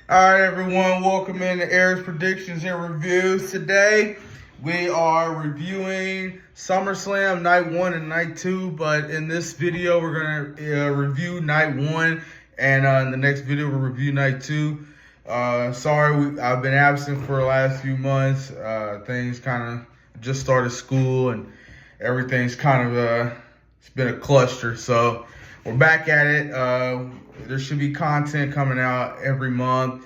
All right, everyone, welcome in to Eric's Predictions and Reviews. Today, we are reviewing Summerslam Night 1 and Night 2, but in this video, we're going to review Night 1, and in the next video, we'll review Night 2. Sorry, I've been absent for the last few months. Things kind of just started school, and everything's kind of, it's been a cluster, so we're back at it. There should be content coming out every month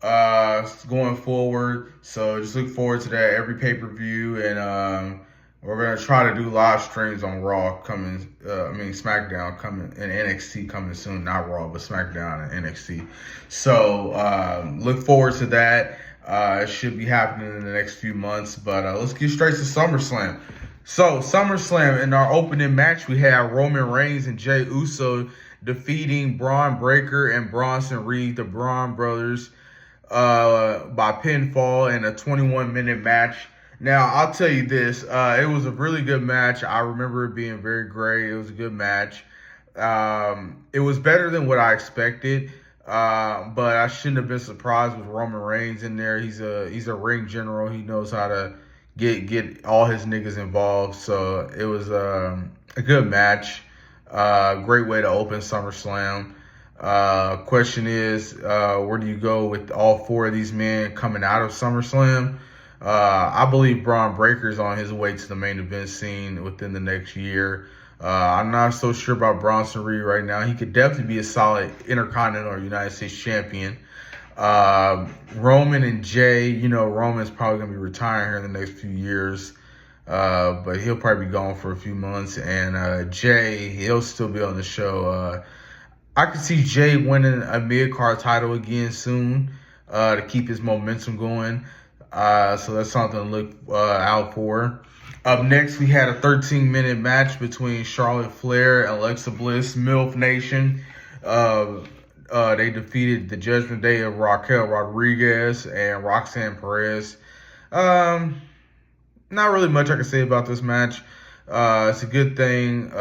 going forward. So just look forward to that every pay-per-view. And we're going to try to do live streams on Raw coming, SmackDown coming, and NXT coming soon. Not Raw, but SmackDown and NXT. So look forward to that. It should be happening in the next few months. But let's get straight to SummerSlam. So, SummerSlam, in our opening match, we had Roman Reigns and Jey Uso defeating Braun Breaker and Bronson Reed, the Braun brothers, by pinfall in a 21-minute match. Now, I'll tell you this. It was a really good match. I remember it being very great. It was a good match. It was better than what I expected, but I shouldn't have been surprised with Roman Reigns in there. He's a ring general. He knows how to get all his niggas involved. So it was a good match. Great way to open SummerSlam. Question is, where do you go with all four of these men coming out of SummerSlam? I believe Braun Breaker's on his way to the main event scene within the next year. I'm not so sure about Bronson Reed right now. He could definitely be a solid Intercontinental or United States champion. Roman and Jey, Roman's probably going to be retiring here in the next few years, but he'll probably be gone for a few months. And Jey, he'll still be on the show. I could see Jey winning a mid-card title again soon to keep his momentum going. So that's something to look out for. Up next, we had a 13-minute match between Charlotte Flair and Alexa Bliss, MILF Nation. They defeated the Judgment Day of Raquel Rodriguez and Roxanne Perez. Not really much I can say about this match. It's a good thing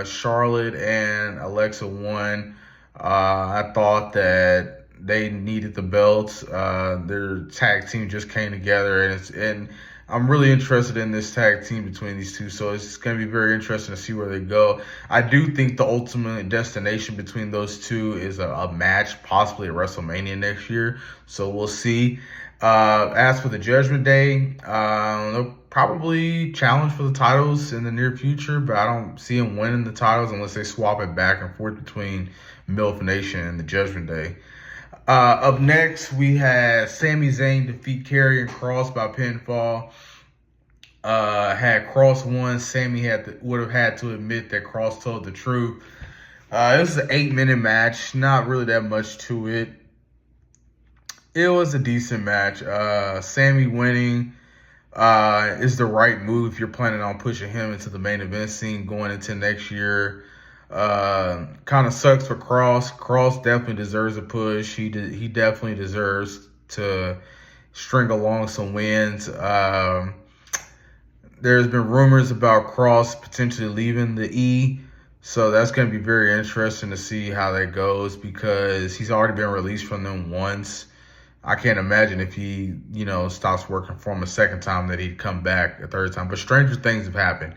Charlotte and Alexa won. I thought that they needed the belts. Their tag team just came together, and I'm really interested in this tag team between these two, so it's going to be very interesting to see where they go. I do think the ultimate destination between those two is a match, possibly at WrestleMania next year, so we'll see. As for the Judgment Day, they'll probably challenge for the titles in the near future, but I don't see them winning the titles unless they swap it back and forth between MILF Nation and the Judgment Day. Up next, we had Sami Zayn defeat Karrion Kross by pinfall. Had Kross won, Sami would have had to admit that Kross told the truth. It was an 8-minute match, not really that much to it. It was a decent match. Sami winning is the right move if you're planning on pushing him into the main event scene going into next year. Kind of sucks for Kross. Kross definitely deserves a push. He definitely deserves to string along some wins. There's been rumors about Kross potentially leaving the E, so that's going to be very interesting to see how that goes because he's already been released from them once. I can't imagine if he, stops working for him a second time that he'd come back a third time. But stranger things have happened.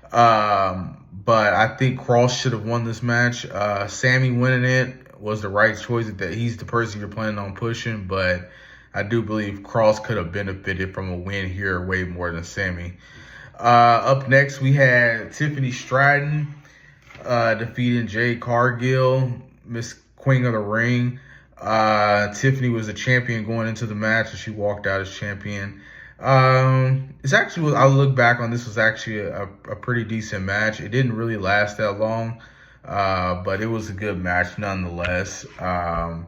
But I think Kross should have won this match. Sami winning it was the right choice. That he's the person you're planning on pushing, but I do believe Kross could have benefited from a win here way more than Sami. Up next, we had Tiffany Stratton defeating Jade Cargill, Miss Queen of the Ring. Tiffany was a champion going into the match, and she walked out as champion. It's actually, I look back on this, was actually a pretty decent match. It didn't really last that long, but it was a good match nonetheless. And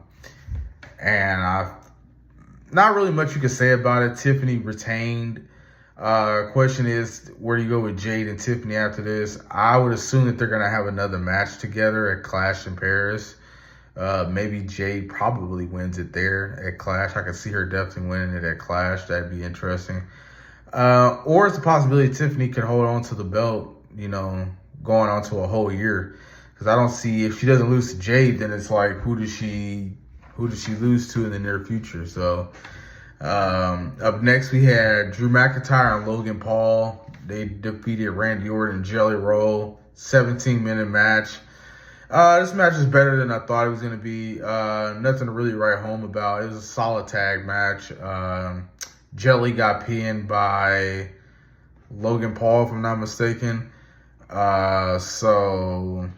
not really much you can say about it. Tiffany retained. Question is, where do you go with Jade and Tiffany after this? I would assume that they're going to have another match together at Clash in Paris. Maybe Jade probably wins it there at Clash. I could see her definitely winning it at Clash. That'd be interesting. Or it's a possibility Tiffany could hold on to the belt, going on to a whole year. Because I don't see, if she doesn't lose to Jade, then it's like, who who does she lose to in the near future? So up next we had Drew McIntyre and Logan Paul. They defeated Randy Orton and Jelly Roll. 17-minute match. This match is better than I thought it was going to be. Nothing to really write home about. It was a solid tag match. Jelly got pinned by Logan Paul, if I'm not mistaken. So,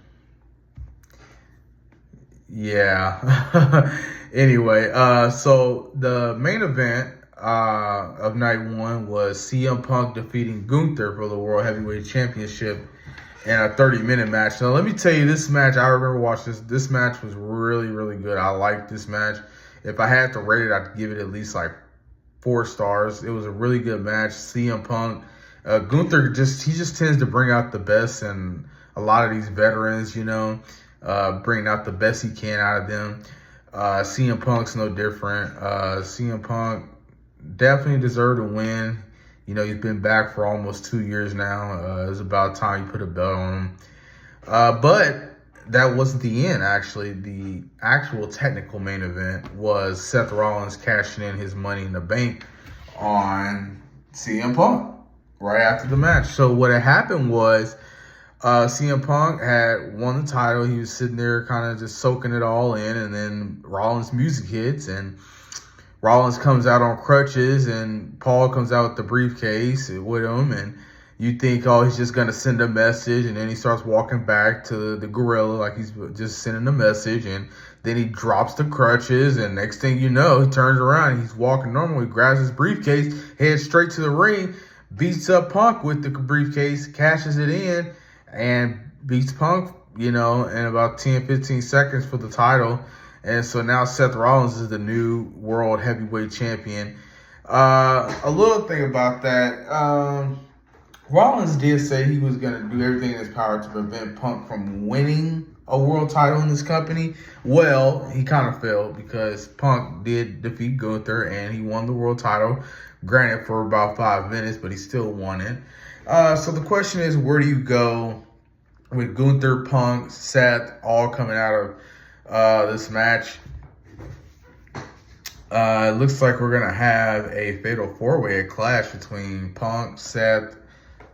yeah. Anyway, so the main event of night one was CM Punk defeating Gunther for the World Heavyweight Championship in a 30-minute match. Now, let me tell you, this match, I remember watching this. This match was really, really good. I liked this match. If I had to rate it, I'd give it at least like 4 stars. It was a really good match. CM Punk, Gunther just tends to bring out the best in a lot of these veterans, you know, bringing out the best he can out of them. CM Punk's no different. CM Punk definitely deserved to win. You know, he's been back for almost 2 years now. It's about time you put a belt on him. But that wasn't the end, actually. The actual technical main event was Seth Rollins cashing in his Money in the Bank on CM Punk right after the match. So what had happened was CM Punk had won the title. He was sitting there kind of just soaking it all in, and then Rollins' music hits, and Rollins comes out on crutches, and Paul comes out with the briefcase with him, and you think, oh, he's just going to send a message, and then he starts walking back to the gorilla like he's just sending a message, and then he drops the crutches, and next thing you know, he turns around, and he's walking normal, he grabs his briefcase, heads straight to the ring, beats up Punk with the briefcase, cashes it in, and beats Punk, you know, in about 10, 15 seconds for the title. And so now Seth Rollins is the new World Heavyweight Champion. A little thing about that, Rollins did say he was going to do everything in his power to prevent Punk from winning a world title in this company. Well, he kind of failed because Punk did defeat Gunther and he won the world title. Granted, for about 5 minutes, but he still won it. So the question is, where do you go with Gunther, Punk, Seth, all coming out of this match? It looks like we're going to have a fatal 4-way clash between Punk, Seth,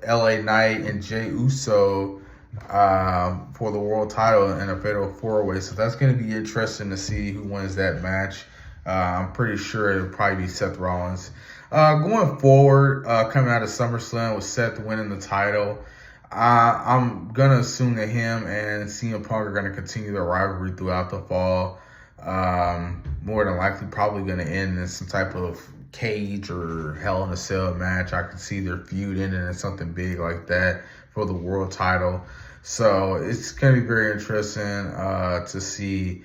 LA Knight, and Jey Uso for the world title in a fatal 4-way. So that's going to be interesting to see who wins that match. I'm pretty sure it'll probably be Seth Rollins. Going forward, coming out of SummerSlam with Seth winning the title, I'm going to assume that him and CM Punk are going to continue their rivalry throughout the fall. More than likely probably going to end in some type of cage or Hell in a Cell match. I could see their feud ending in something big like that for the world title. So it's going to be very interesting to see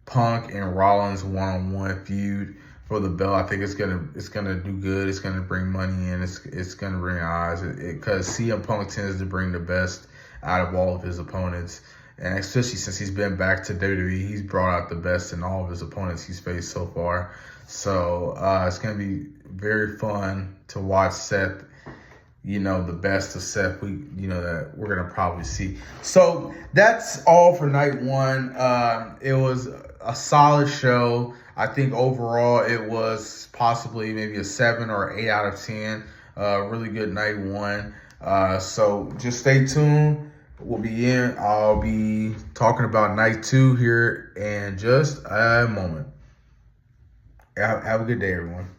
Punk and Rollins one-on-one feud for the belt. I think it's gonna do good. It's gonna bring money in. It's gonna bring eyes because CM Punk tends to bring the best out of all of his opponents, and especially since he's been back to WWE, he's brought out the best in all of his opponents he's faced so far. So it's gonna be very fun to watch Seth. You know, the best of Seth that we're gonna probably see. So that's all for night one. It was a solid show. I think overall it was possibly maybe a 7 or 8 out of 10. Really good night one. So just stay tuned. I'll be talking about night 2 here in just a moment. Have a good day, everyone.